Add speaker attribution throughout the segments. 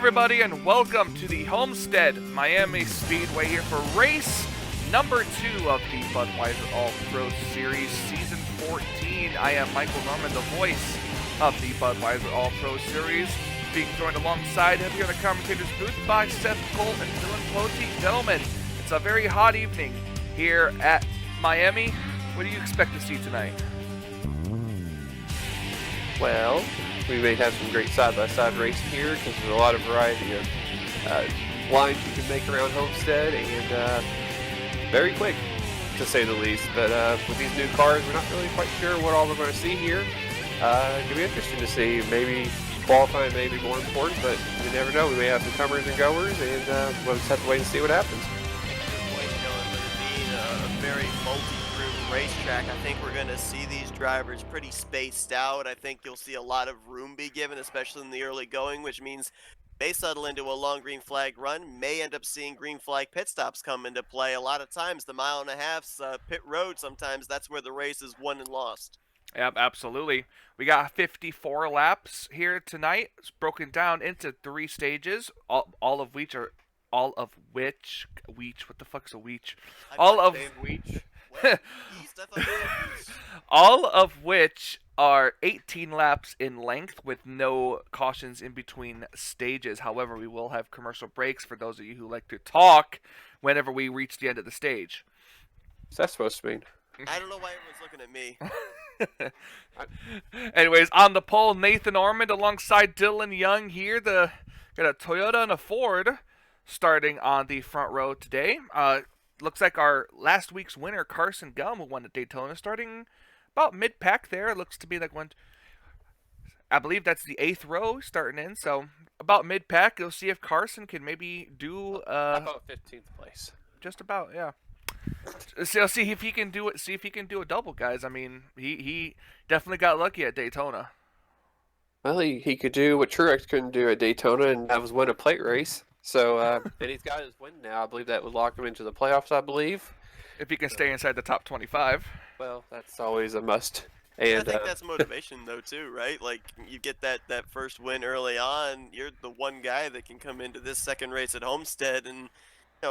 Speaker 1: everybody, and welcome to the Homestead Miami Speedway here for race number 2 of the Budweiser All-Pro Series Season 14. I am Michael Norman, the voice of the Budweiser All-Pro Series, being joined alongside him here in the commentator's booth by Seth Cole and Dylan Ploty. Gentlemen, it's a very hot evening here at Miami. What do you expect to see tonight?
Speaker 2: Well, we may have some great side-by-side racing here because there's a lot of variety of lines you can make around Homestead, and very quick, to say the least. But with these new cars, we're not really quite sure what all we're going to see here. It could be interesting to see. Maybe qualifying may be more important, but you never know. We may have some comers and goers, and we'll just have to wait and see what happens.
Speaker 3: Being a very multi-group racetrack, I think we're going to see these drivers pretty spaced out. I think you'll see a lot of room be given, especially in the early going, which means may settle into a long green flag run, may end up seeing green flag pit stops come into play. A lot of times, the mile and a half's pit road, sometimes that's where the race is won and lost.
Speaker 1: Yep, absolutely. We got 54 laps here tonight. It's broken down into 3 stages, all of which, what the fuck's a weech? All of which are 18 laps in length with no cautions in between stages. However, we will have commercial breaks for those of you who like to talk whenever we reach the end of the stage.
Speaker 2: What's that supposed to mean?
Speaker 3: I don't know why everyone's looking at me.
Speaker 1: Anyways, on the pole, Nathan Ormond alongside Dylan Young here. Got a Toyota and a Ford starting on the front row today. Looks like our last week's winner, Carson Gum, who won at Daytona, starting about mid-pack there. It looks to be like I believe that's the 8th row starting in, so about mid-pack. You'll see if Carson can maybe do
Speaker 2: about 15th place.
Speaker 1: Just about, yeah. So see if he can do it. See if he can do a double, guys. I mean, he definitely got lucky at Daytona.
Speaker 2: Well, he could do what Truex couldn't do at Daytona, and that was win a plate race. So, and he's got his win now. I believe that would lock him into the playoffs, I believe.
Speaker 1: If he can stay inside the top 25.
Speaker 2: Well, that's always a must. And
Speaker 3: I think that's motivation, though, too, right? Like, you get that first win early on, you're the one guy that can come into this second race at Homestead and,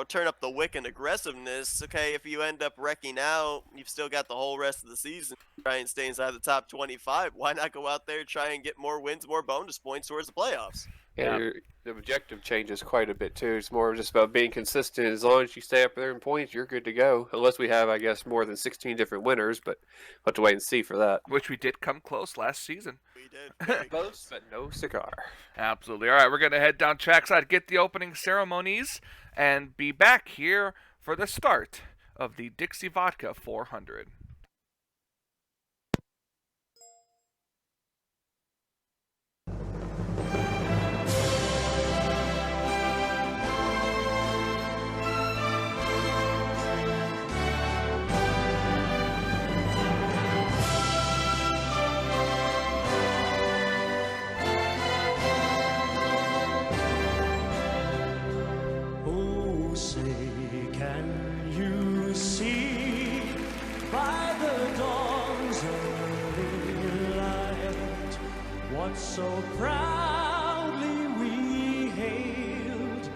Speaker 3: turn up the wick and aggressiveness. Okay, if you end up wrecking out, you've still got the whole rest of the season. Try and stay inside the top 25. Why not go out there, try and get more wins, more bonus points towards the playoffs?
Speaker 2: Yeah, the objective changes quite a bit, too. It's more just about being consistent. As long as you stay up there in points, you're good to go. Unless we have, I guess, more than 16 different winners, but we'll have to wait and see for that.
Speaker 1: Which we did come close last season.
Speaker 3: We did.
Speaker 2: Close, but no cigar.
Speaker 1: Absolutely. All right, we're going to head down trackside, get the opening ceremonies, and be back here for the start of the Dixie Vodka 400.
Speaker 4: So proudly we hailed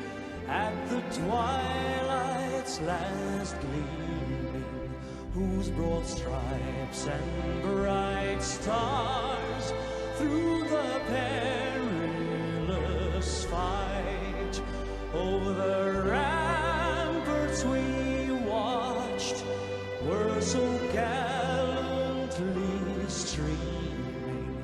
Speaker 4: at the twilight's last gleaming, whose broad stripes and bright stars through the perilous fight over the ramparts we watched were so gallantly streaming,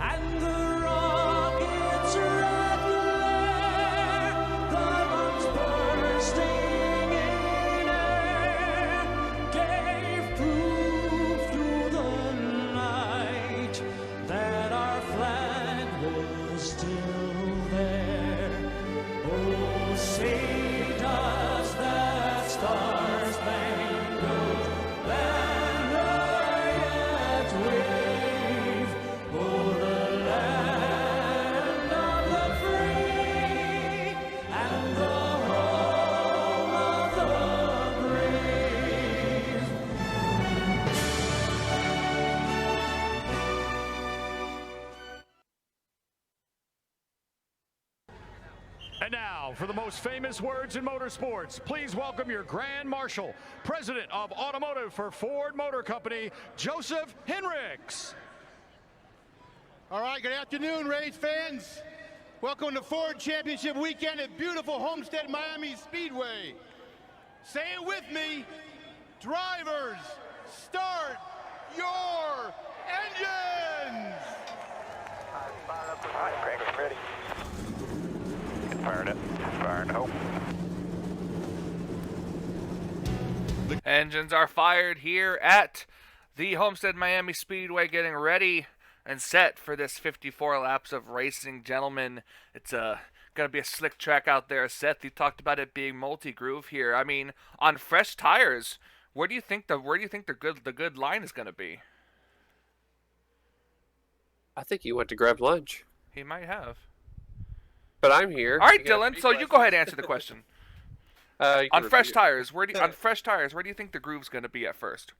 Speaker 4: and the rockets' red glare, the bombs bursting in air, gave proof through the night that our flag was still there. Oh, say does that star-spangled banner
Speaker 5: And now, for the most famous words in motorsports, please welcome your Grand Marshal, President of Automotive for Ford Motor Company, Joseph Henricks.
Speaker 6: All right, good afternoon, race fans. Welcome to Ford Championship Weekend at beautiful Homestead Miami Speedway. Say it with me, drivers, start your engines!
Speaker 7: All right, Gregor's ready. Get fired up. Firing hope.
Speaker 1: Engines are fired here at the Homestead Miami Speedway, getting ready and set for this 54 laps of racing, gentlemen. It's gonna be a slick track out there. Seth, you talked about it being multi-groove here. I mean, on fresh tires, where do you think the good line is gonna be?
Speaker 2: I think he went to grab lunch,
Speaker 1: He might have.
Speaker 2: but I'm here.
Speaker 1: All right,
Speaker 2: You got
Speaker 1: Dylan.
Speaker 2: three
Speaker 1: So you go ahead and answer the question.
Speaker 2: You can
Speaker 1: On fresh
Speaker 2: repeat it.
Speaker 1: tires, where do you think the groove's gonna be at first?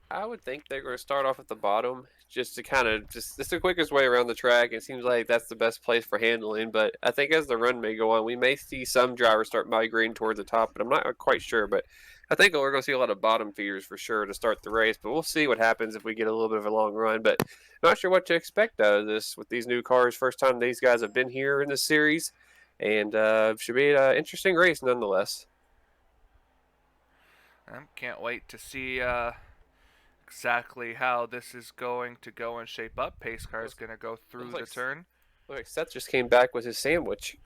Speaker 2: I would think they're going to start off at the bottom, just to kind of it's the quickest way around the track. It seems like that's the best place for handling. But I think as the run may go on, we may see some drivers start migrating towards the top. But I'm not quite sure. But I think we're going to see a lot of bottom feeders for sure to start the race. But we'll see what happens if we get a little bit of a long run. But not sure what to expect out of this with these new cars. First time these guys have been here in this series, and should be an interesting race nonetheless.
Speaker 1: I can't wait to see exactly how this is going to go and shape up. Pace car is going to go through the turn.
Speaker 2: Look, Seth just came back with his sandwich.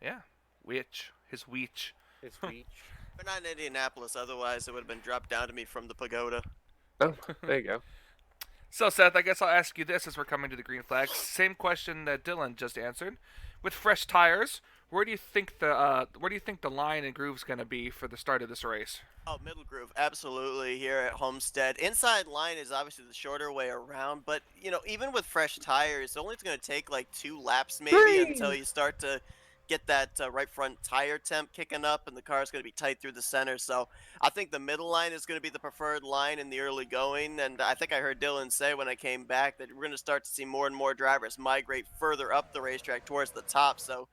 Speaker 1: Yeah, his weech.
Speaker 2: His weech.
Speaker 3: We're not in Indianapolis, otherwise it would have been dropped down to me from the pagoda.
Speaker 2: Oh, there you go.
Speaker 1: So Seth, I guess I'll ask you this as we're coming to the green flag. Same question that Dylan just answered. With fresh tires, where do you think the line and groove's going to be for the start of this race?
Speaker 3: Oh, middle groove, absolutely, here at Homestead. Inside line is obviously the shorter way around, but, you know, even with fresh tires, it's only going to take like 2 laps maybe until you start to get that right front tire temp kicking up, and the car's going to be tight through the center. So I think the middle line is going to be the preferred line in the early going, and I think I heard Dylan say when I came back that we're going to start to see more and more drivers migrate further up the racetrack towards the top. So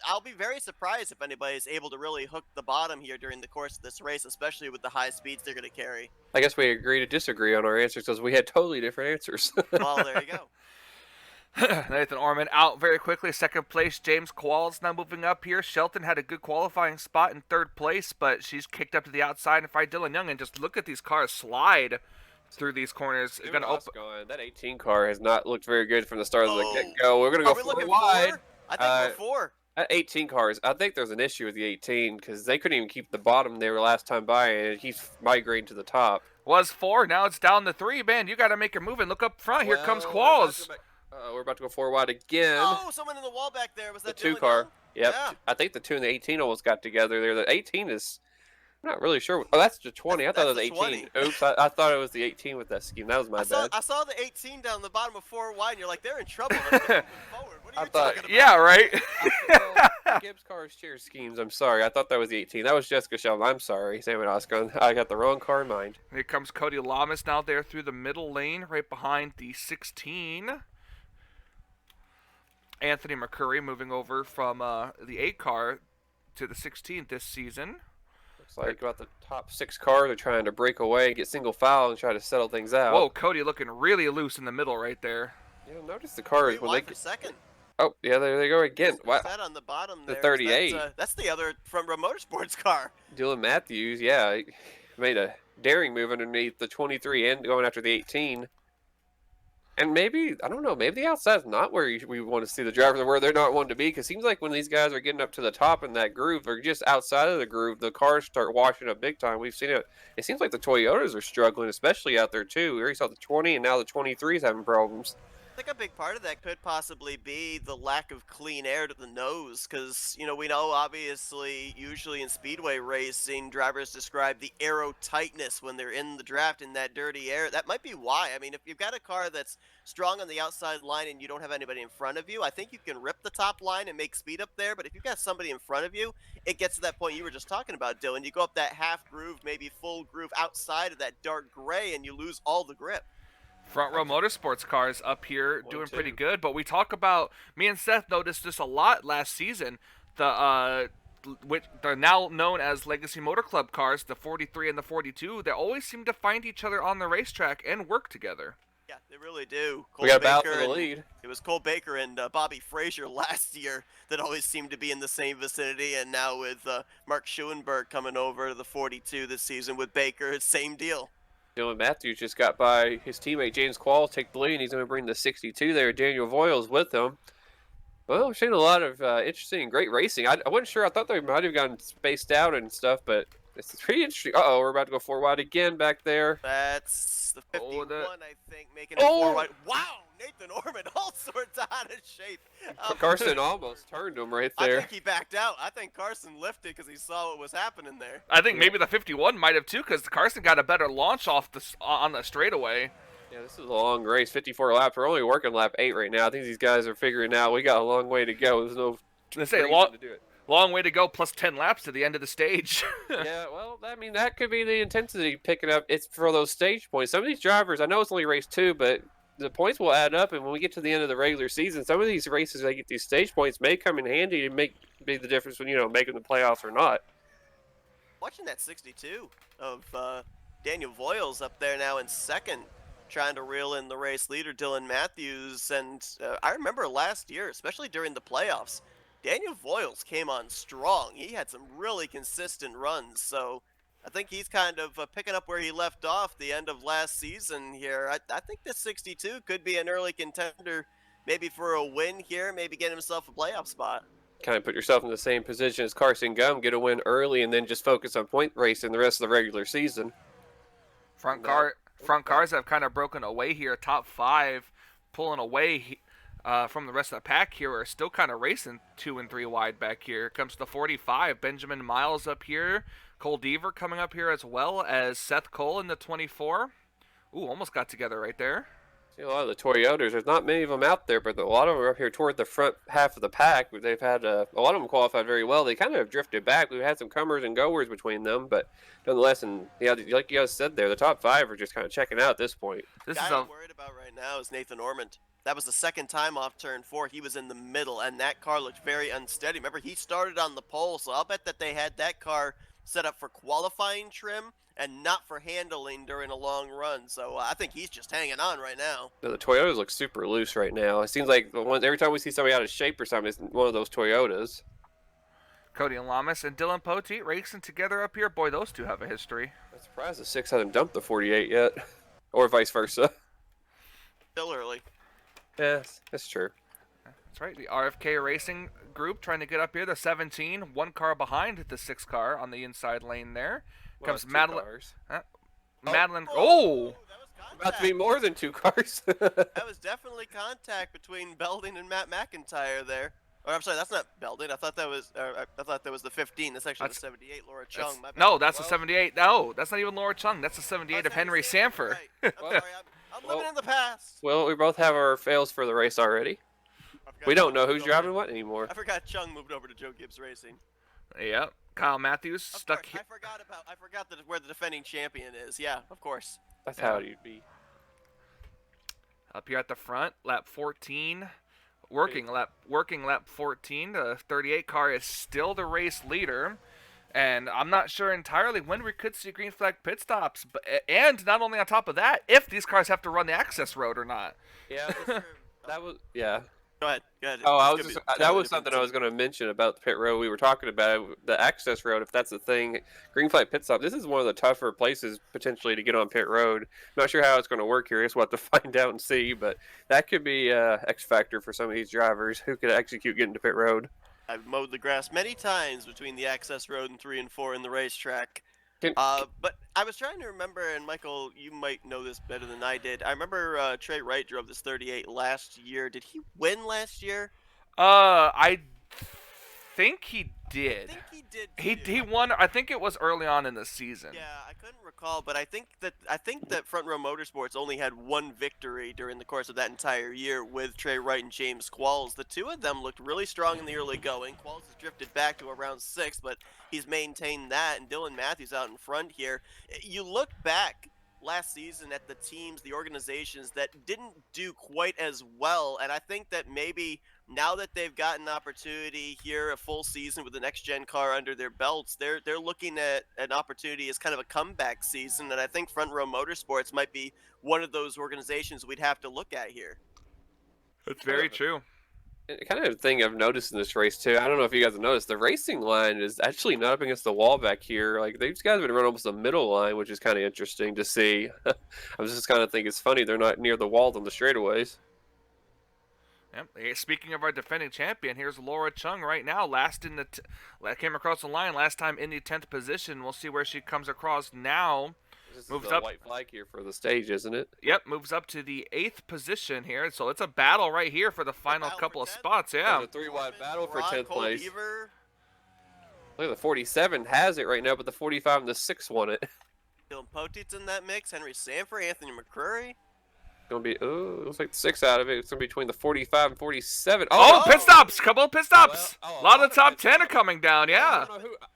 Speaker 3: I'll be very surprised if anybody is able to really hook the bottom here during the course of this race, especially with the high speeds they're going to carry.
Speaker 2: I guess we agree to disagree on our answers because we had totally different answers.
Speaker 3: Well, there you go.
Speaker 1: Nathan Orman out very quickly. Second place, James Qualls now moving up here. Shelton had a good qualifying spot in third place, but she's kicked up to the outside and fight Dylan Young. And just look at these cars slide through these corners. It's gonna open.
Speaker 2: That 18 car has not looked very good from the start of the get-go. We're going to
Speaker 3: Are
Speaker 2: go
Speaker 3: we
Speaker 2: four
Speaker 3: looking
Speaker 2: wide.
Speaker 3: four? I think we're 4.
Speaker 2: At 18 cars, I think there's an issue with the 18 because they couldn't even keep the bottom they were last time by, and he's migrating to the top.
Speaker 1: Was 4, now it's down to 3. Man, you got to make it move and look up front. Here comes Qualls.
Speaker 2: We're about to go 4 wide again.
Speaker 3: Oh, someone in the wall back there. Was that
Speaker 2: The 2
Speaker 3: Dylan
Speaker 2: car?
Speaker 3: Young?
Speaker 2: Yep.
Speaker 3: Yeah.
Speaker 2: I think the 2 and the 18 almost got together there. The 18 is, I'm not really sure. Oh, that's the 20. I thought it was
Speaker 3: That's the
Speaker 2: 18.
Speaker 3: 20.
Speaker 2: Oops, I thought it was the 18 with that scheme. That was my bad.
Speaker 3: I saw the 18 down the bottom of 4 wide, and you're like, they're in trouble. Let's get moving forward. What are you talking about?
Speaker 1: Yeah, right.
Speaker 2: The Gibbs cars share schemes. I'm sorry. I thought that was the 18. That was Jessica Sheldon. I'm sorry, Sam and Oscar. I got the wrong car in mind.
Speaker 1: Here comes Cody Lamas now there through the middle lane, right behind the 16. Anthony McCurry moving over from the 8 car to the 16 this season.
Speaker 2: Looks like about the top 6 cars are trying to break away, get single foul, and try to settle things out.
Speaker 1: Whoa, Cody looking really loose in the middle right there.
Speaker 2: You'll notice the cars when they
Speaker 3: Wide
Speaker 2: get...
Speaker 3: for second.
Speaker 2: Oh, yeah, there they go again. Wow.
Speaker 3: That on the bottom
Speaker 2: The
Speaker 3: there?
Speaker 2: 38.
Speaker 3: That's the other Front Row Motorsports car.
Speaker 2: Dylan Matthews, yeah, he made a daring move underneath the 23 and going after the 18. And maybe, I don't know, maybe the outside's not where we want to see the drivers, where they're not wanting to be. Because it seems like when these guys are getting up to the top in that groove, or just outside of the groove, the cars start washing up big time. We've seen it. It seems like the Toyotas are struggling, especially out there, too. We already saw the 20, and now the 23's having problems.
Speaker 3: I think a big part of that could possibly be the lack of clean air to the nose, because, you know, we know obviously usually in speedway racing, drivers describe the aero tightness when they're in the draft in that dirty air. That might be why. I mean, if you've got a car that's strong on the outside line and you don't have anybody in front of you, I think you can rip the top line and make speed up there. But if you've got somebody in front of you, it gets to that point you were just talking about, Dylan. You go up that half groove, maybe full groove outside of that dark gray, and you lose all the grip.
Speaker 1: Front Row Motorsports cars up here doing pretty good, but we talk about, me and Seth noticed this a lot last season. which they're now known as Legacy Motor Club cars, the 43 and the 42, they always seem to find each other on the racetrack and work together.
Speaker 3: Yeah, they really do.
Speaker 2: We got a battle for the lead.
Speaker 3: It was Cole Baker and Bobby Frazier last year that always seemed to be in the same vicinity, and now with Mark Schuenberg coming over to the 42 this season with Baker, it's same deal.
Speaker 2: Dylan Matthews just got by his teammate James Quall, take the lead. He's going to bring the 62 there. Daniel Voiles with him. Well, we're seeing a lot of interesting and great racing. I wasn't sure. I thought they might have gotten spaced out and stuff, but it's pretty interesting. Uh-oh, we're about to go 4 wide again back there.
Speaker 3: That's the 51, I think, making it
Speaker 2: Oh!
Speaker 3: 4 wide. Wow, Nathan Orman all sorts out of shape.
Speaker 2: Carson almost turned him right
Speaker 3: I
Speaker 2: there.
Speaker 3: think he backed out. I think Carson lifted because he saw what was happening there.
Speaker 1: I think maybe the 51 might have too, because Carson got a better launch off on the straightaway.
Speaker 2: Yeah, this is a long race, 54 laps. We're only working lap 8 right now. I think these guys are figuring out we got a long way to go. There's no reason to do it.
Speaker 1: Long way to go, plus 10 laps to the end of the stage.
Speaker 2: Yeah, well, I mean, that could be the intensity picking up. It's for those stage points. Some of these drivers, I know it's only race 2, but the points will add up. And when we get to the end of the regular season, some of these races, they get these stage points, may come in handy and be the difference when, making the playoffs or not.
Speaker 3: Watching that 62 of Daniel Voiles up there now in second, trying to reel in the race leader, Dylan Matthews. And I remember last year, especially during the playoffs, Daniel Voiles came on strong. He had some really consistent runs. So I think he's kind of picking up where he left off the end of last season here. I think this 62 could be an early contender, maybe for a win here, maybe get himself a playoff spot.
Speaker 2: Kind of put yourself in the same position as Carson Gum, get a win early, and then just focus on point racing the rest of the regular season.
Speaker 1: Front cars have kind of broken away here. Top 5 pulling away from the rest of the pack here are still kind of racing 2 and 3 wide back here. Here comes the 45. Benjamin Miles up here. Cole Deaver coming up here as well as Seth Cole in the 24. Ooh, almost got together right there.
Speaker 2: See, a lot of the Toyotas, there's not many of them out there, but a lot of them are up here toward the front half of the pack. They've had a lot of them qualified very well. They kind of have drifted back. We've had some comers and goers between them, but nonetheless, and yeah, like you guys said there, the top 5 are just kind of checking out at this point.
Speaker 3: The guy I'm worried about right now is Nathan Ormond. That was the second time off turn 4. He was in the middle, and that car looked very unsteady. Remember, he started on the pole, so I'll bet that they had that car set up for qualifying trim and not for handling during a long run. So I think he's just hanging on right now.
Speaker 2: The Toyotas look super loose right now. It seems like every time we see somebody out of shape or something, it's one of those Toyotas.
Speaker 1: Cody Lamas and Dylan Poteet racing together up here. Boy, those two have a history.
Speaker 2: I'm surprised the 6 hasn't dumped the 48 yet, or vice versa.
Speaker 3: Still early.
Speaker 2: Yes, that's true.
Speaker 1: That's right. The RFK Racing group trying to get up here. The 17, 1 car behind the 6 car on the inside lane there. Comes Madeline. Madeline. Oh!
Speaker 2: About to be more than 2 cars.
Speaker 3: That was definitely contact between Belding and Matt McIntyre there. Or I'm sorry, that's not Belding. I thought that was the 15. That's actually the 78, Laura Chung.
Speaker 1: No, that's the 78. No, that's not even Laura Chung. That's the 78 of Henry Sanford.
Speaker 3: Right. I'm sorry, I'm living in the past.
Speaker 2: Well, we both have our fails for the race already. We don't know who's driving what anymore.
Speaker 3: I forgot Chung moved over to Joe Gibbs Racing.
Speaker 1: Yep. Kyle Matthews stuck here.
Speaker 3: I forgot where the defending champion is. Yeah, of course.
Speaker 2: That's how you'd be.
Speaker 1: Up here at the front, lap 14. Working lap 14. The 38 car is still the race leader. And I'm not sure entirely when we could see green flag pit stops. And not only on top of that, if these cars have to run the access road or not.
Speaker 2: Yeah, that was, yeah.
Speaker 3: Go ahead.
Speaker 2: Oh, that was something I was going to mention about the pit road. We were talking about the access road, if that's the thing. Green flag pit stop. This is one of the tougher places potentially to get on pit road. Not sure how it's going to work here. Just we'll have to find out and see. But that could be X factor for some of these drivers who could execute getting to pit road.
Speaker 3: I've mowed the grass many times between the access road and 3 and 4 in the racetrack. But I was trying to remember, and Michael, you might know this better than I did. I remember Trey Wright drove this 38 last year. Did he win last year?
Speaker 1: I think he did.
Speaker 3: I think he did.
Speaker 1: He won. I think it was early on in the season.
Speaker 3: Yeah, I couldn't recall, but I think that Front Row Motorsports only had 1 victory during the course of that entire year with Trey Wright and James Qualls. The 2 of them looked really strong in the early going. Qualls has drifted back to around 6th, but he's maintained that, and Dylan Matthews out in front here. You look back last season at the teams, the organizations that didn't do quite as well. And I think that maybe now that they've gotten an opportunity here, a full season with the next gen car under their belts, they're looking at an opportunity as kind of a comeback season. And I think Front Row Motorsports might be one of those organizations we'd have to look at here.
Speaker 1: That's very true.
Speaker 2: Kind of thing I've noticed in this race too. I don't know if you guys have noticed, the racing line is actually not up against the wall back here. Like these guys have been running almost the middle line, which is kind of interesting to see. I was just kind of think it's funny they're not near the walls on the straightaways.
Speaker 1: Yep. Speaking of our defending champion, here's Laura Chung right now. Last in the came across the line last time in the 10th position. We'll see where she comes across now.
Speaker 2: This
Speaker 1: Moves
Speaker 2: is the
Speaker 1: up.
Speaker 2: white flag here for the stage, isn't it?
Speaker 1: Yep, moves up to the 8th position here. So it's a battle right here for the final couple of spots. Yeah.
Speaker 2: There's a 3-wide battle for
Speaker 3: Rod
Speaker 2: 10th place.
Speaker 3: Beaver,
Speaker 2: Look, the 47 has it right now, but the 45 and the 6 won it.
Speaker 3: Dylan Potteet's in that mix. Henry Sanford, Anthony McCrory.
Speaker 2: Gonna be looks like 6 out of it. It's gonna be between the 45 and 47.
Speaker 1: Oh, pit stops! Couple of pit stops.
Speaker 2: Well,
Speaker 1: a lot of the top
Speaker 2: pit
Speaker 1: 10 are
Speaker 2: stops.
Speaker 1: coming down. Yeah.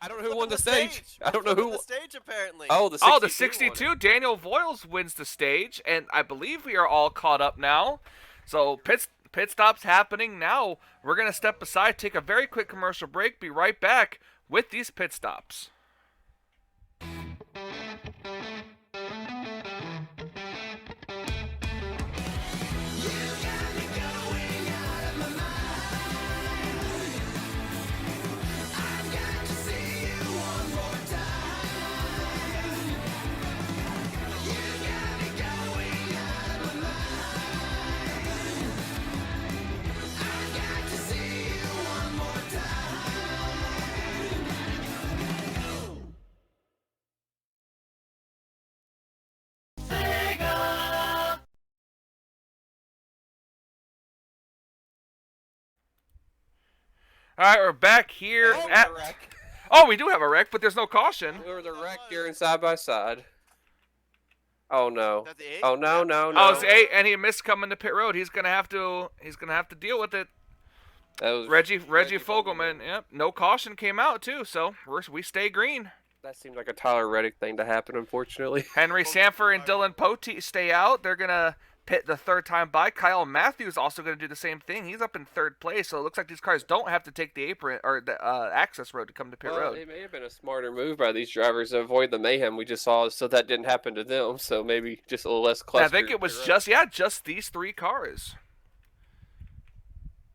Speaker 2: I don't know who won the stage. I don't know
Speaker 3: Who
Speaker 2: who.
Speaker 3: won the stage apparently.
Speaker 2: Oh, the 62.
Speaker 1: Oh, the
Speaker 2: won
Speaker 1: 62.
Speaker 2: it.
Speaker 1: Daniel Voiles wins the stage, and I believe we are all caught up now. So pit stops happening now. We're gonna step aside, take a very quick commercial break. Be right back with these pit stops. All right, we're back here at. Oh, we do have a wreck, but there's no caution.
Speaker 2: We're the wreck here in side by side. Oh no!
Speaker 3: That's the 8?
Speaker 2: Oh no!
Speaker 3: Yeah.
Speaker 2: No! No!
Speaker 1: Oh, it's 8, and he missed coming to pit road. He's gonna have to deal with it.
Speaker 2: That was
Speaker 1: Reggie Fogelman. Yep, no caution came out too, so we stay green.
Speaker 2: That seemed like a Tyler Reddick thing to happen, unfortunately.
Speaker 1: Henry Sanford and Dylan Potteet stay out. They're gonna pit the third time by. Kyle Matthews also gonna do the same thing. He's up in 3rd place, so it looks like these cars don't have to take the apron or the access road to come to pit road.
Speaker 2: It may have been a smarter move by these drivers to avoid the mayhem we just saw, so that didn't happen to them. So maybe just a little less cluster.
Speaker 1: I think it was just these 3 cars.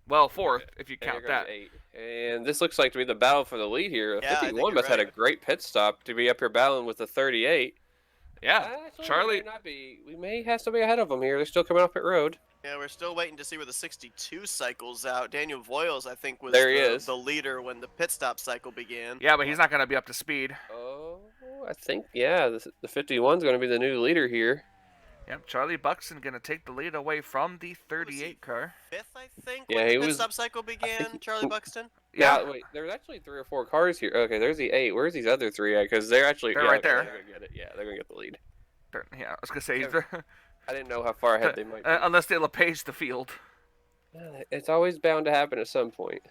Speaker 1: Well, 4th if you
Speaker 2: And
Speaker 1: count
Speaker 2: here goes
Speaker 1: that.
Speaker 2: 8. And this looks like to be the battle for the lead here.
Speaker 3: Yeah, I think
Speaker 2: 51
Speaker 3: you're
Speaker 2: must have had a
Speaker 3: right.
Speaker 2: great pit stop to be up here battling with the 38.
Speaker 1: Yeah,
Speaker 2: Actually,
Speaker 1: Charlie.
Speaker 2: we may not be. We may have somebody ahead of them here. They're still coming off pit road.
Speaker 3: Yeah, we're still waiting to see where the 62 cycles out. Daniel Voiles, I think, was
Speaker 2: There he is.
Speaker 3: the leader when the pit stop cycle began.
Speaker 1: Yeah, but he's not gonna be up to speed.
Speaker 2: Oh, I think yeah. The 51's going to be the new leader here.
Speaker 1: Yep, Charlie Buxton gonna take the lead away from the 38 car.
Speaker 3: 5th, I think,
Speaker 2: Yeah,
Speaker 3: when
Speaker 2: he
Speaker 3: the pit
Speaker 2: was-
Speaker 3: stop cycle began, Charlie Buxton.
Speaker 1: Yeah.
Speaker 2: Now, wait, there's actually 3 or 4 cars here. Okay, there's the 8. Where's these other 3 at? Because they're actually
Speaker 1: They're
Speaker 2: yeah,
Speaker 1: right
Speaker 2: okay,
Speaker 1: there.
Speaker 2: They're gonna get it. Yeah, they're gonna get the lead.
Speaker 1: Yeah, I was gonna say
Speaker 2: I didn't know how far ahead they might be.
Speaker 1: unless they LePage the field.
Speaker 2: It's always bound to happen at some point.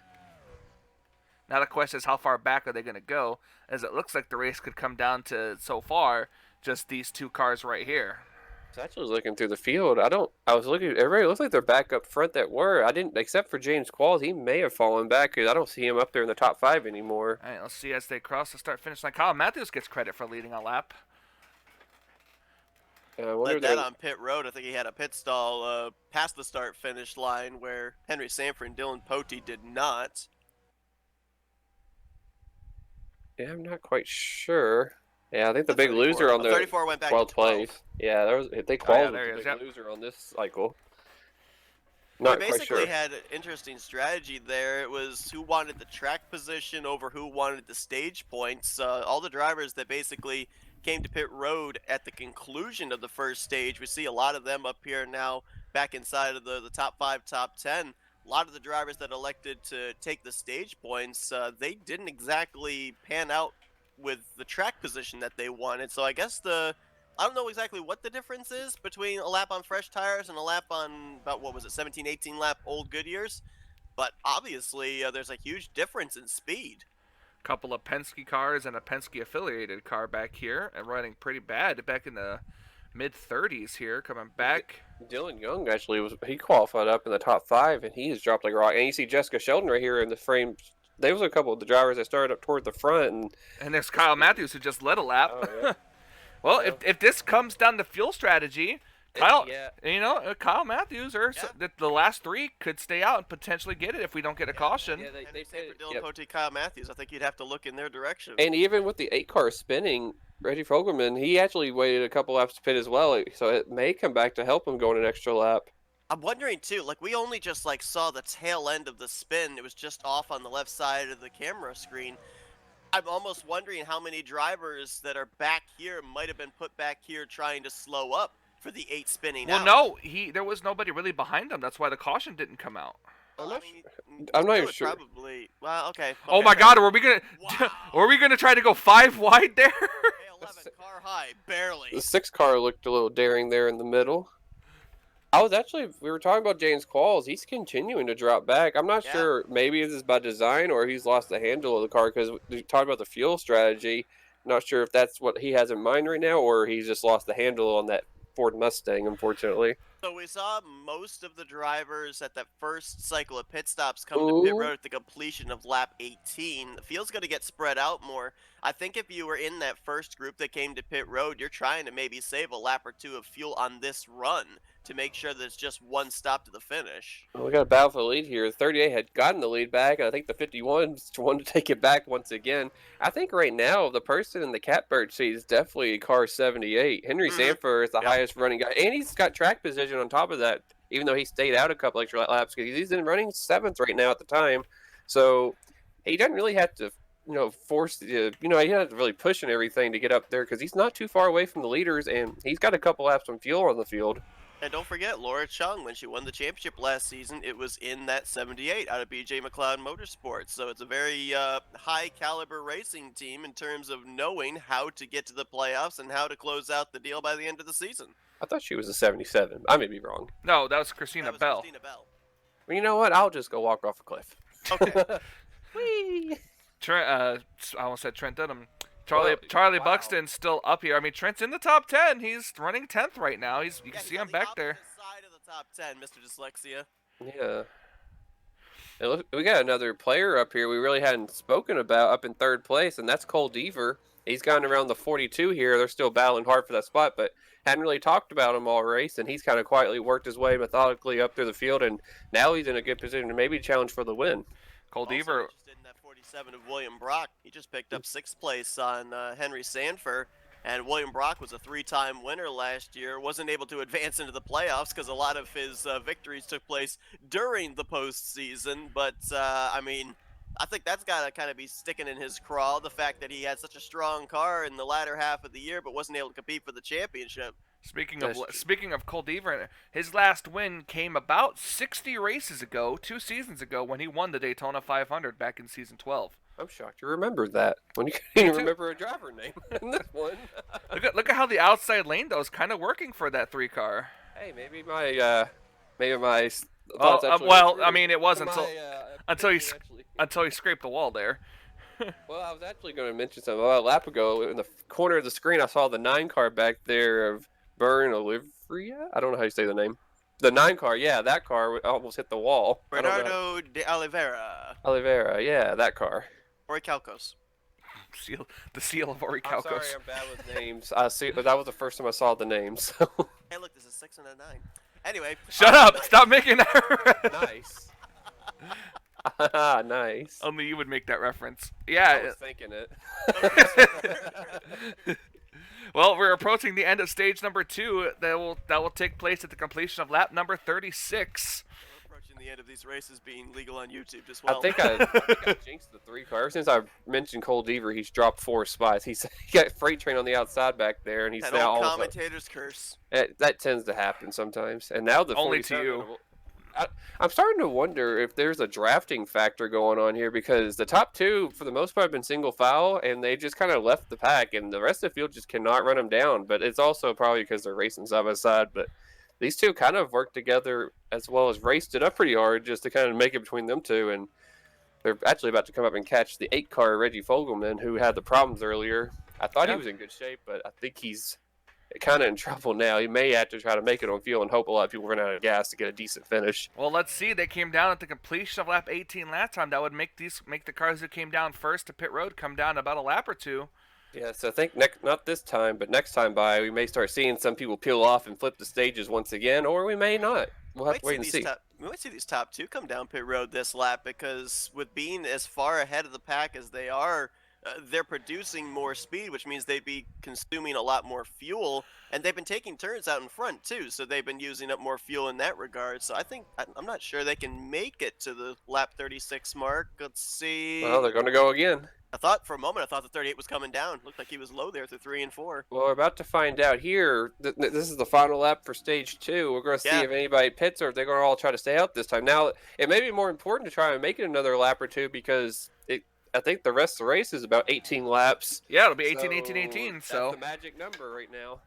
Speaker 1: Now the question is, how far back are they gonna go? As it looks like the race could come down to so far just these 2 cars right here.
Speaker 2: I was actually looking through the field. I was looking. Everybody looks like they're back up front. That were. I didn't, except for James Qualls. He may have fallen back because I don't see him up there in the top 5 anymore.
Speaker 1: All right, let's see as they cross the start-finish line. Kyle Matthews gets credit for leading a lap.
Speaker 2: I wonder
Speaker 3: Led
Speaker 2: if
Speaker 3: that
Speaker 2: they-
Speaker 3: on pit road. I think he had a pit stall past the start finish line where Henry Sanford and Dylan Potteet did not.
Speaker 2: Yeah, I'm not quite sure. Yeah, I think the big
Speaker 3: 34.
Speaker 2: loser on the
Speaker 3: 34 went back to
Speaker 2: 12th
Speaker 3: 12.
Speaker 2: place. Yeah, there was. If they
Speaker 1: yeah,
Speaker 2: qualified
Speaker 1: there he
Speaker 2: the
Speaker 1: is,
Speaker 2: big
Speaker 1: yep.
Speaker 2: loser on this cycle.
Speaker 3: We
Speaker 2: Not quite
Speaker 3: basically
Speaker 2: sure.
Speaker 3: had an interesting strategy there. It was who wanted the track position over who wanted the stage points. All the drivers that basically came to pit road at the conclusion of the first stage, we see a lot of them up here now back inside of the top 5, top 10. A lot of the drivers that elected to take the stage points, they didn't exactly pan out with the track position that they wanted. So I guess I don't know exactly what the difference is between a lap on fresh tires and a lap on about, what was it, 17, 18 lap old Goodyears. But obviously there's a huge difference in speed.
Speaker 1: Couple of Penske cars and a Penske affiliated car back here and running pretty bad back in the mid-30s here, coming back.
Speaker 2: Dylan Young actually he qualified up in the top 5, and he has dropped like a rock. And you see Jessica Sheldon right here in the frame. There was a couple of the drivers that started up toward the front, and
Speaker 1: there's Kyle Matthews who just led a lap.
Speaker 2: Oh, yeah.
Speaker 1: Well, if this comes down to fuel strategy, Kyle,
Speaker 2: yeah.
Speaker 1: Kyle Matthews or the last 3 could stay out and potentially get it if we don't get a caution.
Speaker 3: Yeah, they say for Dylan Pote, Kyle Matthews, I think you'd have to look in their direction.
Speaker 2: And even with the 8-car spinning, Reggie Fogelman, he actually waited a couple laps to pit as well, so it may come back to help him going an extra lap.
Speaker 3: I'm wondering too, like we only just like saw the tail end of the spin. It was just off on the left side of the camera screen. I'm almost wondering how many drivers that are back here might have been put back here trying to slow up for the 8 spinning out.
Speaker 1: No, there was nobody really behind him. That's why the caution didn't come out.
Speaker 2: I'm not even sure.
Speaker 3: Probably. Well, okay.
Speaker 1: Oh my God, were we gonna try to go 5 wide there?
Speaker 3: Hey, 11 car high, barely.
Speaker 2: The 6 car looked a little daring there in the middle. We were talking about James Qualls. He's continuing to drop back. I'm not sure. Maybe this is by design or he's lost the handle of the car because we talked about the fuel strategy. I'm not sure if that's what he has in mind right now or he's just lost the handle on that Ford Mustang, unfortunately.
Speaker 3: So we saw most of the drivers at that first cycle of pit stops come to pit road at the completion of lap 18. The field's going to get spread out more. I think if you were in that first group that came to pit road, you're trying to maybe save a lap or 2 of fuel on this run to make sure there's just one stop to the finish.
Speaker 2: Well, we got a battle for the lead here. The 38 had gotten the lead back, and I think the 51 wanted to take it back once again. I think right now the person in the catbird seat is definitely car 78. Henry Sanford is the highest running guy, and he's got track position on top of that, even though he stayed out a couple extra laps because he's in running 7th right now at the time. So he doesn't really have to, force, he doesn't really push and everything to get up there because he's not too far away from the leaders, and he's got a couple laps on fuel on the field.
Speaker 3: And don't forget, Laura Chung, when she won the championship last season, it was in that 78 out of BJ McLeod Motorsports. So it's a very high-caliber racing team in terms of knowing how to get to the playoffs and how to close out the deal by the end of the season.
Speaker 2: I thought she was a 77. I may be wrong.
Speaker 1: No, that was Christina Bell.
Speaker 2: Well, you know what? I'll just go walk off a cliff.
Speaker 3: Okay.
Speaker 2: Whee!
Speaker 1: I almost said Trent Dunham. Charlie Buxton's still up here. I mean, Trent's in the top 10. He's running 10th right now. You can see him back there.
Speaker 3: Side of the top 10, Mr. Dyslexia.
Speaker 2: Yeah. And look, we got another player up here we really hadn't spoken about up in 3rd place, and that's Cole Deaver. He's gotten around the 42 here. They're still battling hard for that spot, but hadn't really talked about him all race, and he's kind of quietly worked his way methodically up through the field, and now he's in a good position to maybe challenge for the win.
Speaker 1: Cole Deaver.
Speaker 3: In that 47 of William Brock. He just picked up 6th place on Henry Sanford, and William Brock was a 3-time winner last year. Wasn't able to advance into the playoffs because a lot of his victories took place during the postseason. But I mean, I think that's got to kind of be sticking in his craw, the fact that he had such a strong car in the latter half of the year, but wasn't able to compete for the championship.
Speaker 1: Speaking of Cole Deaver, his last win came about 60 races ago, 2 seasons ago, when he won the Daytona 500 back in season 12.
Speaker 2: I'm shocked you remembered that when you can't even remember a driver name in this one.
Speaker 1: look at how the outside lane though is kind of working for that 3 car.
Speaker 2: Hey, maybe my thoughts
Speaker 1: I mean, it was until he scraped the wall there.
Speaker 2: Well, I was actually going to mention something. About a lap ago, in the corner of the screen, I saw the 9 car back there of Byrne Olivria. I don't know how you say the name. The 9 car, yeah, that car almost hit the wall.
Speaker 3: Bernardo de Oliveira.
Speaker 2: Oliveira, yeah, that car.
Speaker 3: Orichalcos.
Speaker 1: The seal of Orichalcos.
Speaker 2: I'm sorry, I'm bad with names. That was the first time I saw the names.
Speaker 3: Hey, look, this is 6 and a 9. Anyway.
Speaker 1: Shut up! Stop making that.
Speaker 2: Nice. Nice.
Speaker 1: Only you would make that reference. Yeah.
Speaker 2: I was thinking it.
Speaker 1: Well, we're approaching the end of stage number 2. That will take place at the completion of lap number 36.
Speaker 3: We're approaching the end of these races being legal on YouTube as well.
Speaker 2: I think I jinxed the 3 car. Ever since I mentioned Cole Deaver, he's dropped 4 spots. He got Freight Train on the outside back there, and he's
Speaker 3: that
Speaker 2: now
Speaker 3: old
Speaker 2: all
Speaker 3: commentator's curse.
Speaker 2: That tends to happen sometimes. And now the
Speaker 1: only to you.
Speaker 2: I'm starting to wonder if there's a drafting factor going on here because the top 2, for the most part, have been single file, and they just kind of left the pack, and the rest of the field just cannot run them down. But it's also probably because they're racing side by side. But these 2 kind of worked together as well as raced it up pretty hard just to kind of make it between them 2. And they're actually about to come up and catch the 8 car Reggie Fogelman, who had the problems earlier. I thought he was in good shape, but I think he's kind of in trouble now. He may have to try to make it on fuel and hope a lot of people run out of gas to get a decent finish.
Speaker 1: Well, let's see. They came down at the completion of lap 18 last time. That would make the cars who came down first to pit road come down about a lap or two.
Speaker 2: Yeah, so I think not this time, but next time by, we may start seeing some people peel off and flip the stages once again, or we may not. We'll have to wait and see.
Speaker 3: We might see these top two come down pit road this lap because with being as far ahead of the pack as they are, they're producing more speed, which means they'd be consuming a lot more fuel, and they've been taking turns out in front too, so they've been using up more fuel in that regard. So I'm not sure they can make it to the lap 36 mark. Let's see.
Speaker 2: Well, they're going to go again.
Speaker 3: For a moment, I thought the 38 was coming down. Looked like he was low there through 3 and 4.
Speaker 2: Well, we're about to find out here. This is the final lap for stage 2. We're going to see if anybody pits or if they're going to all try to stay out this time. Now, it may be more important to try and make it another lap or two because I think the rest of the race is about 18 laps.
Speaker 1: Yeah, it'll be 18, 18, 18. So
Speaker 2: that's the magic number right now.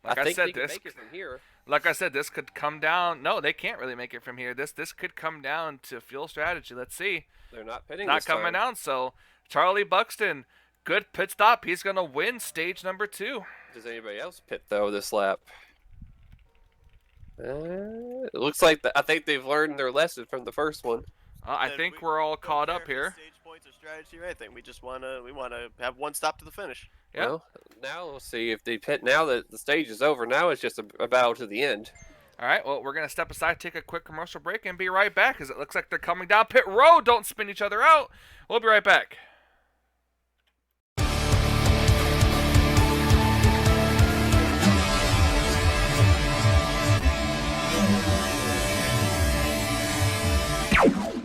Speaker 1: Like
Speaker 2: I think
Speaker 1: said,
Speaker 2: they can make it from here.
Speaker 1: Like I said, this could come down. No, they can't really make it from here. This could come down to fuel strategy. Let's see.
Speaker 2: They're not pitting.
Speaker 1: Not
Speaker 2: this time.
Speaker 1: coming down. So Charlie Buxton, good pit stop. He's gonna win stage number 2.
Speaker 2: Does anybody else pit though this lap? It looks like I think they've learned their lesson from the first one.
Speaker 1: I think we're all caught up here.
Speaker 3: Stage points or strategy, right? I think we just wanna have one stop to the finish.
Speaker 1: Yeah.
Speaker 2: Well, now we'll see if they pit. Now that the stage is over, now it's just a battle to the end.
Speaker 1: All right. Well, we're gonna step aside, take a quick commercial break, and be right back. Because it looks like they're coming down pit road. Don't spin each other out. We'll be right back.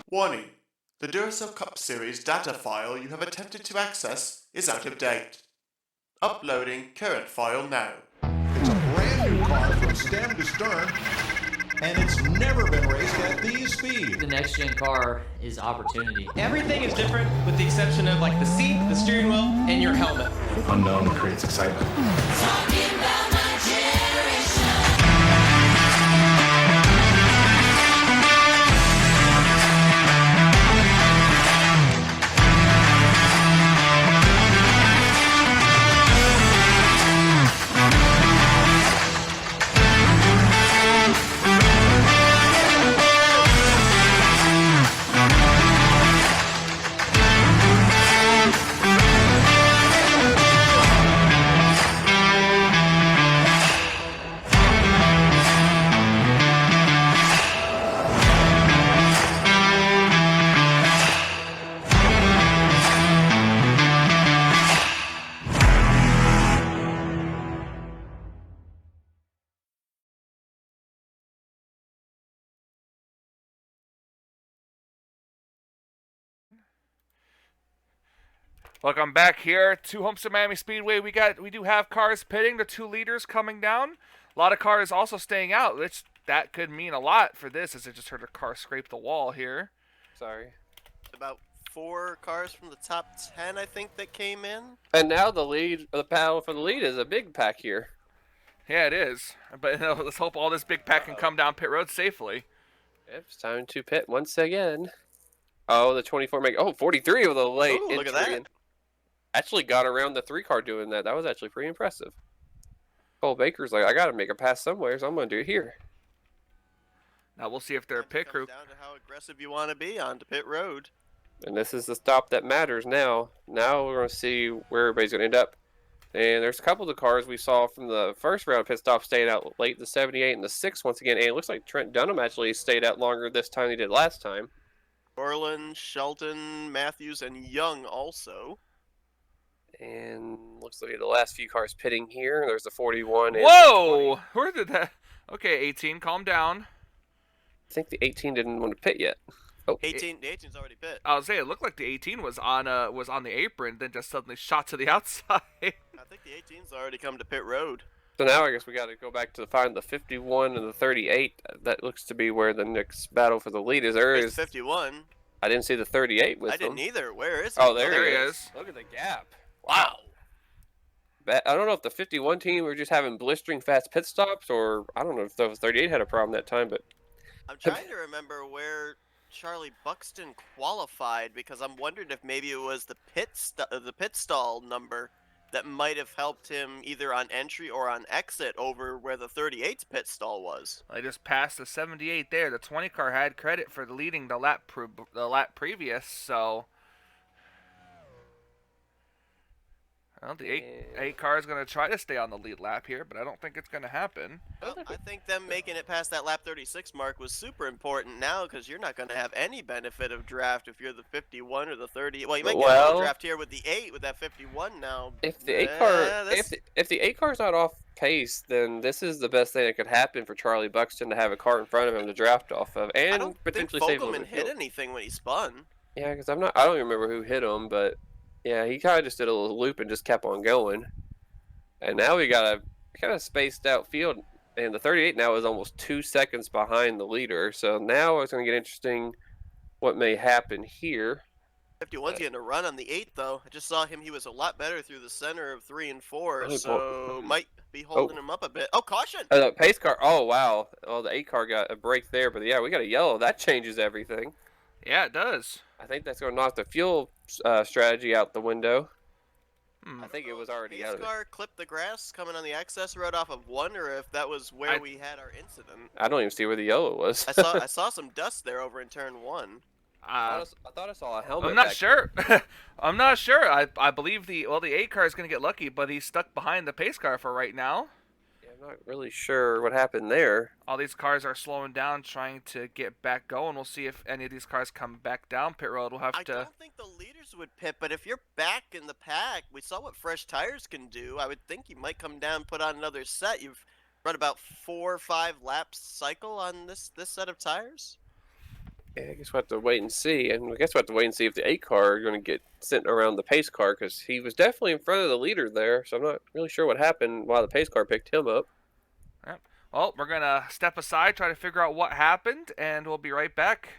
Speaker 8: Warning. The Duracell Cup Series data file you have attempted to access is out of date. Uploading current file now.
Speaker 9: It's a brand new car from stem to stern, and it's never been raced at these speeds.
Speaker 10: The next gen car is opportunity.
Speaker 11: Everything is different with the exception of like the seat, the steering wheel, and your helmet.
Speaker 9: Unknown creates excitement.
Speaker 4: Talking about my generation.
Speaker 1: Welcome back here to Homestead Miami Speedway. We do have cars pitting. The 2 leaders coming down. A lot of cars also staying out. That could mean a lot for this, as I just heard a car scrape the wall here.
Speaker 2: Sorry.
Speaker 3: About 4 cars from the top 10, I think, that came in.
Speaker 2: And now the battle for the lead is a big pack here.
Speaker 1: Yeah, it is. But let's hope all this big pack can come down pit road safely.
Speaker 2: Yep, it's time to pit once again. Oh, the 24 43 of the late
Speaker 3: Ooh, look at
Speaker 2: entry.
Speaker 3: that.
Speaker 2: Actually got around the 3 car doing that. That was actually pretty impressive. Cole Baker's like, I got to make a pass somewhere, so I'm going to do it here.
Speaker 1: Now we'll see if their pit crew.
Speaker 3: Down to how aggressive you want to be onto pit road.
Speaker 2: And this is the stop that matters now. Now we're going to see where everybody's going to end up. And there's a couple of the cars we saw from the first round of pit stop stayed out late, the 78 and the 6 once again. And it looks like Trent Dunham actually stayed out longer this time than he did last time.
Speaker 3: Orland, Shelton, Matthews, and Young also.
Speaker 2: And looks like the last few cars pitting here. There's the 41. And
Speaker 1: Whoa! Where did that? Okay, 18, calm down.
Speaker 2: I think the 18 didn't want to pit yet. Oh,
Speaker 3: The 18's already pit.
Speaker 1: I was saying it looked like the 18 was on the apron, then just suddenly shot to the outside.
Speaker 3: I think the 18's already come to pit road.
Speaker 2: So now I guess we got to go back to find the 51 and the 38. That looks to be where the next battle for the lead is.
Speaker 3: There's 51.
Speaker 2: I didn't see the 38 with
Speaker 3: I
Speaker 2: them.
Speaker 3: didn't either. Where is he?
Speaker 2: Oh, there
Speaker 1: he
Speaker 2: he
Speaker 1: is.
Speaker 2: is. Look at the gap. Wow. I don't know if the 51 team were just having blistering fast pit stops, or I don't know if the 38 had a problem that time, but
Speaker 3: I'm trying to remember where Charlie Buxton qualified because I'm wondering if maybe it was the pit stall number that might have helped him either on entry or on exit over where the 38's pit stall was.
Speaker 1: They just passed the 78 there. The 20 car had credit for leading the lap previous, so well, the 8 car is going to try to stay on the lead lap here, but I don't think it's going to happen.
Speaker 3: Well, I think them making it past that lap 36 mark was super important now because you're not going to have any benefit of draft if you're the 51 or the 30. Well, you might get a little draft here with the 8 with that 51 now.
Speaker 2: If the 8 car, if the 8 car's not off pace, then this is the best thing that could happen for Charlie Buxton to have a car in front of him to draft off of, and
Speaker 3: I don't
Speaker 2: potentially
Speaker 3: think
Speaker 2: save a
Speaker 3: Fogelman
Speaker 2: little
Speaker 3: hit anything when he spun.
Speaker 2: Yeah, because I don't even remember who hit him, but yeah, he kind of just did a little loop and just kept on going. And now we got a kind of spaced out field, and the 38 now is almost 2 seconds behind the leader. So now it's going to get interesting what may happen here.
Speaker 3: 51's getting a run on the 8 though. I just saw him; he was a lot better through the center of 3 and 4, so might be holding him up a bit. Oh, caution!
Speaker 2: The pace car. Oh wow! Oh, the 8 car got a break there, but yeah, we got a yellow. That changes everything.
Speaker 1: Yeah, it does.
Speaker 2: I think that's going to knock the fuel strategy out the window. I think it was already out of it.
Speaker 3: Car clipped the grass coming on the access road off of 1, or if that was where we had our incident.
Speaker 2: I don't even see where the yellow was.
Speaker 3: I saw some dust there over in turn 1.
Speaker 2: I thought I saw a helmet.
Speaker 1: I'm not sure. I'm not sure. I believe the 8 car is going to get lucky, but he's stuck behind the pace car for right now.
Speaker 2: I'm not really sure what happened there.
Speaker 1: All these cars are slowing down, trying to get back going. We'll see if any of these cars come back down pit road. We'll have to.
Speaker 3: I don't think the leaders would pit, but if you're back in the pack, we saw what fresh tires can do. I would think you might come down, put on another set. You've run about 4 or 5 laps cycle on this set of tires.
Speaker 2: Yeah, I guess we'll have to wait and see. And I guess we'll have to wait and see if the 8 car are going to get sent around the pace car, because he was definitely in front of the leader there. So I'm not really sure what happened while the pace car picked him up.
Speaker 1: Yep. Well, we're going to step aside, try to figure out what happened, and we'll be right back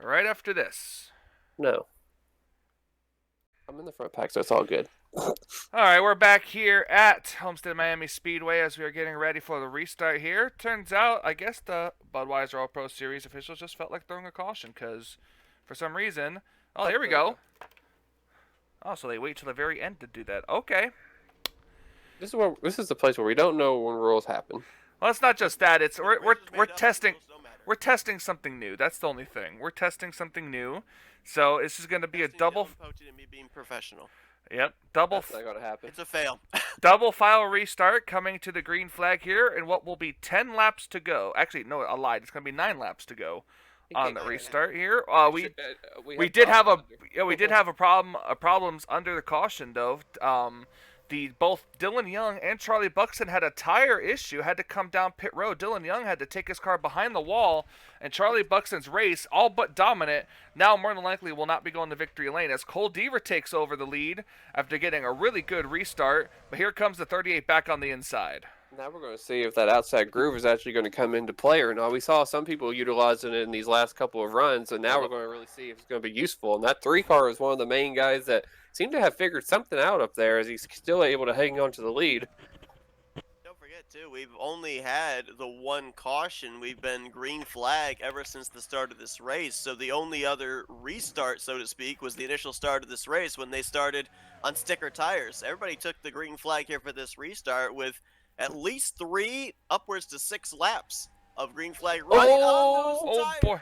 Speaker 1: right after this.
Speaker 2: No. I'm in the front pack, so it's all good.
Speaker 1: All right, we're back here at Homestead Miami Speedway as we are getting ready for the restart here. Turns out, I guess the Budweiser All Pro Series officials just felt like throwing a caution because for some reason... Oh, here we go. Oh, so they wait till the very end to do that. Okay.
Speaker 2: This is the place where we don't know when rules happen.
Speaker 1: Well, it's not just that. It's we're testing something new. That's the only thing. We're testing something new. So this is going to be a double...
Speaker 3: Me being professional.
Speaker 1: Yep,
Speaker 2: That's not going to happen.
Speaker 3: It's a fail.
Speaker 1: Double file restart coming to the green flag here, and what will be 10 laps to go. Actually, no, I lied. It's going to be 9 laps to go on the restart here. We did have a problems under the caution though. Both Dylan Young and Charlie Buxton had a tire issue, had to come down pit road. Dylan Young had to take his car behind the wall, and Charlie Buxton's race, all but dominant, now more than likely will not be going to victory lane as Cole Deaver takes over the lead after getting a really good restart. But here comes the 38 back on the inside.
Speaker 2: Now we're going to see if that outside groove is actually going to come into play or not. We saw some people utilizing it in these last couple of runs, and now we're going to really see if it's going to be useful. And that 3 car is one of the main guys that seemed to have figured something out up there as he's still able to hang on to the lead.
Speaker 3: Don't forget, too, we've only had the 1 caution. We've been green flag ever since the start of this race. So the only other restart, so to speak, was the initial start of this race when they started on sticker tires. Everybody took the green flag here for this restart with at least 3, upwards to 6 laps of green flag right on those tires.
Speaker 1: Boy.
Speaker 3: And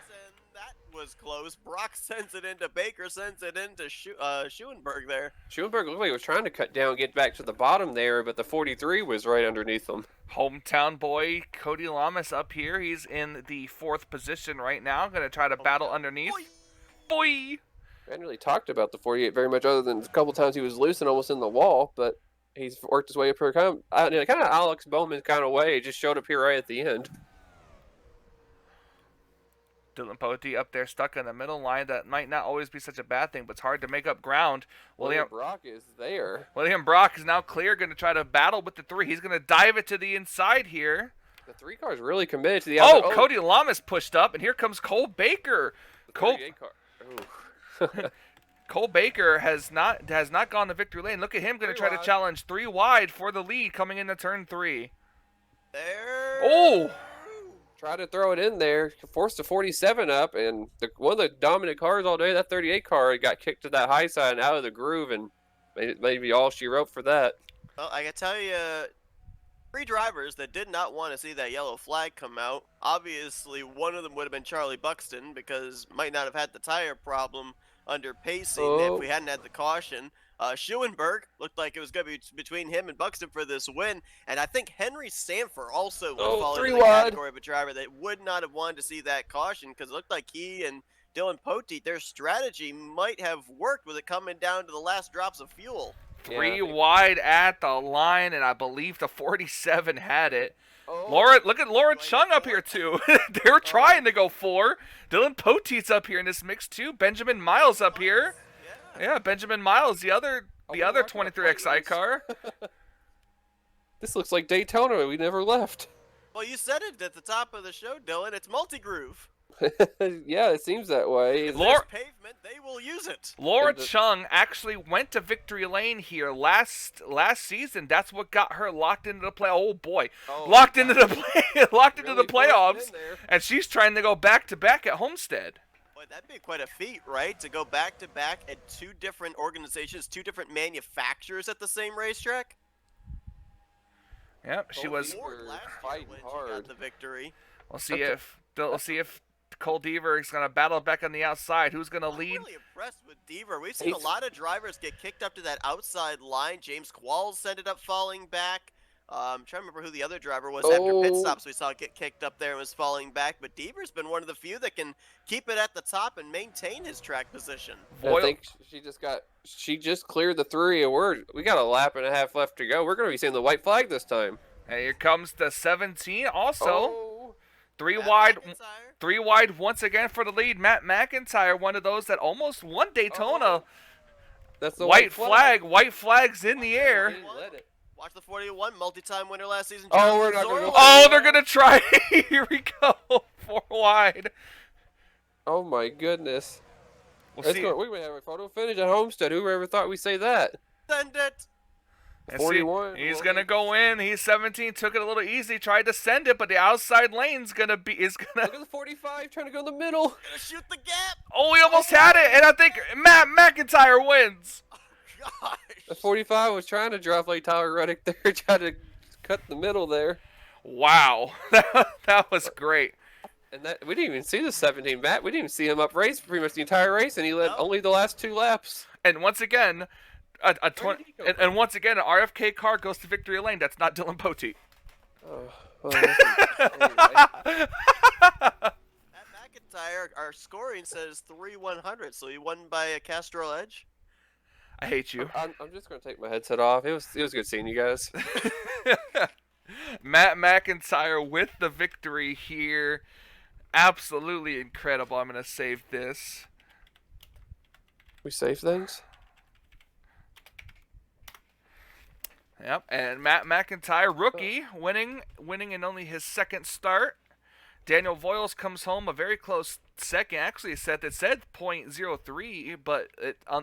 Speaker 3: that was close. Brock sends it into Baker, sends it into Schuenberg there.
Speaker 2: Schuenberg looked like he was trying to cut down, get back to the bottom there, but the 43 was right underneath him.
Speaker 1: Hometown boy Cody Lamas up here. He's in the 4th position right now. Going to try to battle underneath. Boy!
Speaker 2: I hadn't really talked about the 48 very much other than a couple times he was loose and almost in the wall, but he's worked his way up here kind of Alex Bowman kind of way. He just showed up here right at the end.
Speaker 1: Dylan Pote up there stuck in the middle line. That might not always be such a bad thing, but it's hard to make up ground.
Speaker 2: William Brock is there.
Speaker 1: William Brock is now clear, going to try to battle with the 3. He's going to dive it to the inside here.
Speaker 2: The 3 car is really committed to the outside.
Speaker 1: Oh, Cody Lamas pushed up, and here comes Cole Baker.
Speaker 2: Cole
Speaker 1: Baker has not gone to victory lane. Look at him going to try to challenge 3 wide for the lead coming into turn 3.
Speaker 3: There.
Speaker 1: Oh!
Speaker 2: Try to throw it in there, forced the 47 up, and one of the dominant cars all day, that 38 car, got kicked to that high side and out of the groove, and maybe all she wrote for that.
Speaker 3: Well, I can tell you, 3 drivers that did not want to see that yellow flag come out. Obviously, one of them would have been Charlie Buxton because might not have had the tire problem under pacing if we hadn't had the caution. Schuenberg looked like it was going to be between him and Buxton for this win, and I think Henry Sanford also would fall into the category of a driver that would not have wanted to see that caution because it looked like he and Dylan Poteet, their strategy might have worked with it coming down to the last drops of fuel.
Speaker 1: 3 wide at the line, and I believe the 47 had it. Look at Laura Chung up here too. They were trying to go 4. Dylan Poteet's up here in this mix too. Benjamin Miles up here. Yeah, Benjamin Miles, the other 23XI car.
Speaker 2: This looks like Daytona. We never left.
Speaker 3: Well, you said it at the top of the show, Dylan. It's multi-groove.
Speaker 2: Yeah, it seems that way.
Speaker 3: If there's pavement, they will use it.
Speaker 1: Laura Chung actually went to victory lane here last season. That's what got her locked into the play. Oh boy, locked into the playoffs, and she's trying to go back to back at Homestead.
Speaker 3: Boy, that'd be quite a feat, right? To go back to back at 2 different organizations, 2 different manufacturers at the same racetrack.
Speaker 1: Yep, she was
Speaker 3: fighting hard. She got the victory.
Speaker 1: We'll see if Cole Deaver is going to battle back on the outside. Who's going to lead?
Speaker 3: I'm really impressed with Deaver. We've seen a lot of drivers get kicked up to that outside line. James Qualls ended up falling back. I'm trying to remember who the other driver was after pit stops we saw get kicked up there and was falling back. But Deaver's been one of the few that can keep it at the top and maintain his track position.
Speaker 2: I think she just cleared the 3. We got a lap and a half left to go. We're going to be seeing the white flag this time.
Speaker 1: And here comes the 17 also. 3 wide once again for the lead. Matt McIntyre, one of those that almost won Daytona.
Speaker 2: That's the
Speaker 1: white flag. White flag's in the air.
Speaker 3: Watch the 41, multi-time winner last season.
Speaker 2: We're not going to go.
Speaker 1: They're going to try. Here we go. 4 wide.
Speaker 2: Oh, my goodness.
Speaker 1: We
Speaker 2: may have a photo finish at Homestead. Who ever thought we'd say that?
Speaker 3: Send it.
Speaker 2: 41.
Speaker 1: He's going to go in. He's 17. Took it a little easy. Tried to send it, but the outside lane's going to be... Look
Speaker 2: at the 45 trying to go in the middle.
Speaker 3: Gonna shoot the gap.
Speaker 1: Oh, he almost had it, and I think Matt McIntyre wins.
Speaker 3: Oh, gosh.
Speaker 2: The 45 was trying to drop like Tyler Reddick there, trying to cut the middle there.
Speaker 1: Wow. That was great.
Speaker 2: And we didn't even see the 17 Matt. We didn't even see him up race pretty much the entire race, and he led only the last 2 laps.
Speaker 1: And once again... And once again, an RFK car goes to victory lane. That's not Dylan Poteet.
Speaker 3: At McIntyre, our scoring says 3-100, so he won by a Castrol Edge.
Speaker 1: I hate you.
Speaker 2: I'm just gonna take my headset off. It was good seeing you guys.
Speaker 1: Matt McIntyre with the victory here. Absolutely incredible. I'm gonna save this.
Speaker 2: We save things.
Speaker 1: Yep, and Matt McIntyre, rookie, winning in only his 2nd start. Daniel Voiles comes home a very close second. Actually, it said .03, but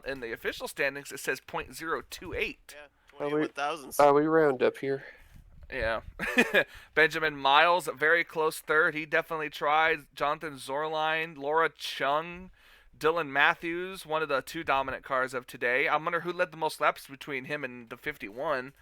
Speaker 1: in the official standings it says .028.
Speaker 3: Yeah, 21 thousandths.
Speaker 2: We round up here.
Speaker 1: Yeah. Benjamin Miles, very close 3rd. He definitely tried. Jonathan Zorline, Laura Chung, Dylan Matthews, one of the 2 dominant cars of today. I wonder who led the most laps between him and the 51.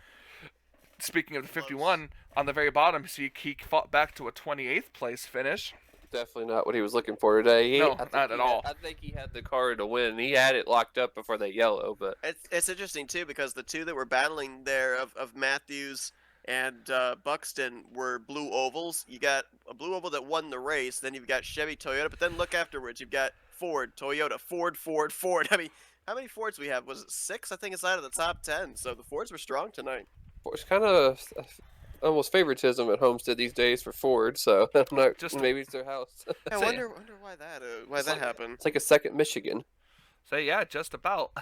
Speaker 1: Speaking of the 51, on the very bottom, he fought back to a 28th place finish.
Speaker 2: Definitely not what he was looking for today.
Speaker 1: Not at all.
Speaker 2: I think he had the car to win. He had it locked up before that yellow. But
Speaker 3: it's interesting, too, because the 2 that were battling there of Matthews and Buxton were blue ovals. You got a blue oval that won the race. Then you've got Chevy, Toyota. But then look afterwards. You've got Ford, Toyota, Ford. I mean, how many Fords we have? Was it 6? I think it's out of the top 10. So the Fords were strong tonight.
Speaker 2: It's kind of almost favoritism at Homestead these days for Ford. So maybe it's their house.
Speaker 3: I wonder why that happened.
Speaker 2: It's like a second Michigan.
Speaker 1: So yeah, just about.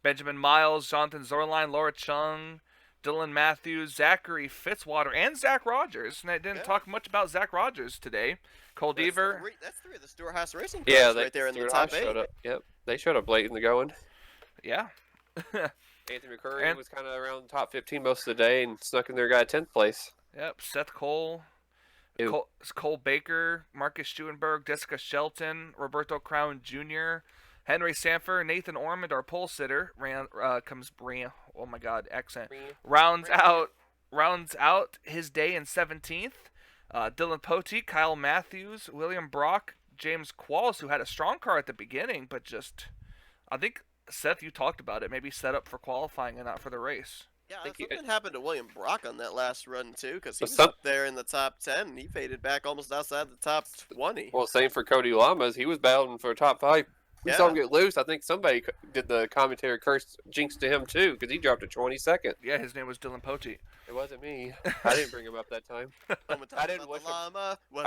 Speaker 1: Benjamin Miles, Jonathan Zorline, Laura Chung, Dylan Matthews, Zachary Fitzwater, and Zach Rogers. And I didn't talk much about Zach Rogers today. Cole Deaver.
Speaker 3: That's 3 of the Storehouse Racing cars right there in the top 8.
Speaker 2: Showed up. Yep, they showed up late in the going.
Speaker 1: Yeah.
Speaker 2: Anthony McCurry was kind of around the top 15 most of the day and snuck in there, got 10th place.
Speaker 1: Yep, Seth Cole, Cole Baker, Marcus Schuenberg, Jessica Shelton, Roberto Crown Jr. Henry Sanford, Nathan Ormond, our pole sitter, rounds out his day in 17th. Dylan Poteet, Kyle Matthews, William Brock, James Qualls, who had a strong car at the beginning, but just, I think, Seth, you talked about it, maybe set up for qualifying and not for the race.
Speaker 3: Yeah, something happened to William Brock on that last run, too, because he was up there in the top 10, and he faded back almost outside the top 20.
Speaker 2: Well, same for Cody Lamas. He was battling for a top 5. We saw him get loose. I think somebody did the commentary curse jinx to him, too, because he dropped to 22nd.
Speaker 1: Yeah, his name was Dylan Poteet.
Speaker 2: It wasn't me. I didn't bring him up that time. I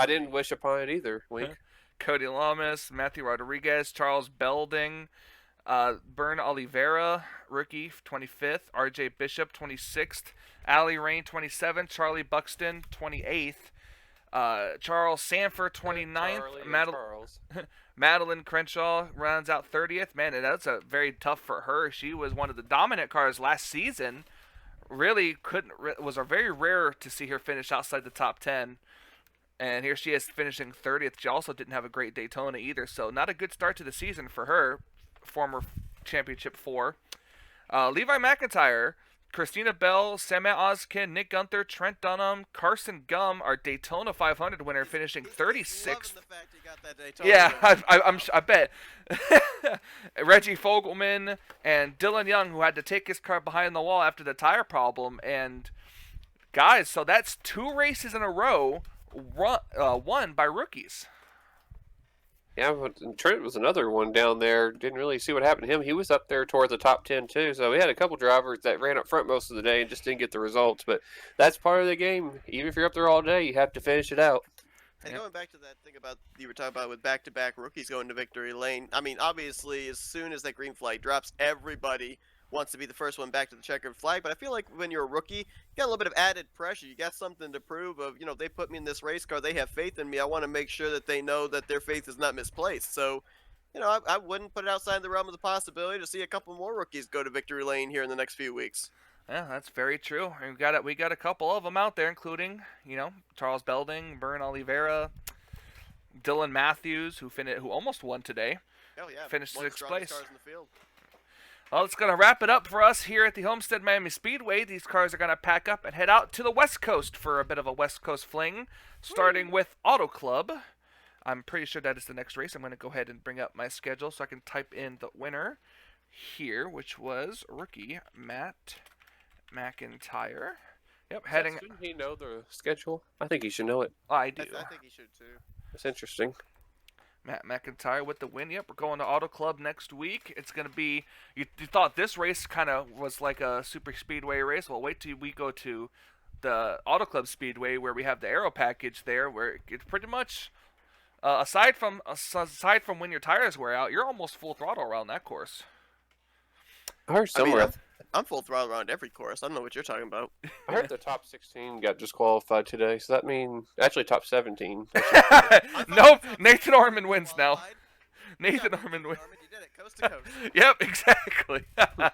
Speaker 2: didn't wish upon it either, Wink.
Speaker 1: Cody Lamas, Matthew Rodriguez, Charles Belding, Bern Oliveira, rookie, 25th. RJ Bishop, 26th. Ali Rain, 27th. Charlie Buxton, 28th. Charles Sanford, 29th. Madeline Crenshaw rounds out 30th. Man, that's a very tough for her. She was one of the dominant cars last season. Really was a very rare to see her finish outside the top 10. And here she is finishing 30th. She also didn't have a great Daytona either, so not a good start to the season for her. Former Championship 4. Levi McIntyre, Christina Bell, Samet Ozkin, Nick Gunther, Trent Dunham, Carson Gum, our Daytona 500 winner, finishing 36th. Yeah, I bet. Reggie Fogelman and Dylan Young, who had to take his car behind the wall after the tire problem. And guys, so that's 2 races in a row won by rookies.
Speaker 2: Yeah, but Trent was another one down there. Didn't really see what happened to him. He was up there towards the top 10 too. So we had a couple drivers that ran up front most of the day and just didn't get the results. But that's part of the game. Even if you're up there all day, you have to finish it out.
Speaker 3: And going back to that thing about you were talking about with back-to-back rookies going to victory lane. I mean, obviously, as soon as that green flag drops, everybody wants to be the first one back to the checkered flag. But I feel like when you're a rookie, you got a little bit of added pressure. You got something to prove of, they put me in this race car. They have faith in me. I want to make sure that they know that their faith is not misplaced. So, I wouldn't put it outside the realm of the possibility to see a couple more rookies go to victory lane here in the next few weeks.
Speaker 1: Yeah, that's very true. We got a couple of them out there, including, Charles Belding, Bern Oliveira, Dylan Matthews, who almost won today.
Speaker 3: Oh yeah,
Speaker 1: finished 6th place.
Speaker 3: Cars in the field.
Speaker 1: Well, it's going to wrap it up for us here at the Homestead Miami Speedway. These cars are going to pack up and head out to the West Coast for a bit of a West Coast fling, starting with Auto Club. I'm pretty sure that is the next race. I'm going to go ahead and bring up my schedule so I can type in the winner here, which was rookie Matt McIntyre. Yep, heading.
Speaker 2: Shouldn't he know the schedule? I think he should know it.
Speaker 1: I do.
Speaker 3: I think he should too.
Speaker 2: That's interesting.
Speaker 1: Matt McIntyre with the win. Yep, we're going to Auto Club next week. It's going to be... You thought this race kind of was like a super speedway race. Well, wait till we go to the Auto Club Speedway where we have the aero package there, where it's pretty much... aside from when your tires wear out, you're almost full throttle around that course.
Speaker 2: I heard somewhere...
Speaker 3: I'm full throttle around every course. I don't know what you're talking about.
Speaker 2: I heard the top 16 got disqualified today. So that means actually top 17.
Speaker 1: Nope, Nathan Orman wins now. Nathan Orman wins.
Speaker 3: You did it, coast to coast.
Speaker 1: Yep, exactly. All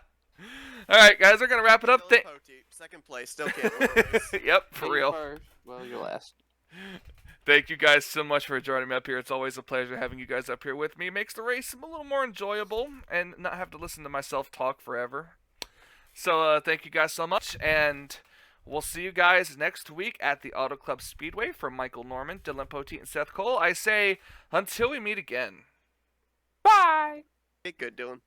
Speaker 1: right, guys, we're gonna wrap it up.
Speaker 3: Second place, still can't win the race.
Speaker 1: Yep, for real.
Speaker 2: Well, you're last.
Speaker 1: Thank you guys so much for joining me up here. It's always a pleasure having you guys up here with me. It makes the race a little more enjoyable and not have to listen to myself talk forever. So thank you guys so much, and we'll see you guys next week at the Auto Club Speedway. From Michael Norman, Dylan Poteet, and Seth Cole, I say until we meet again. Bye!
Speaker 3: Get good, Dylan.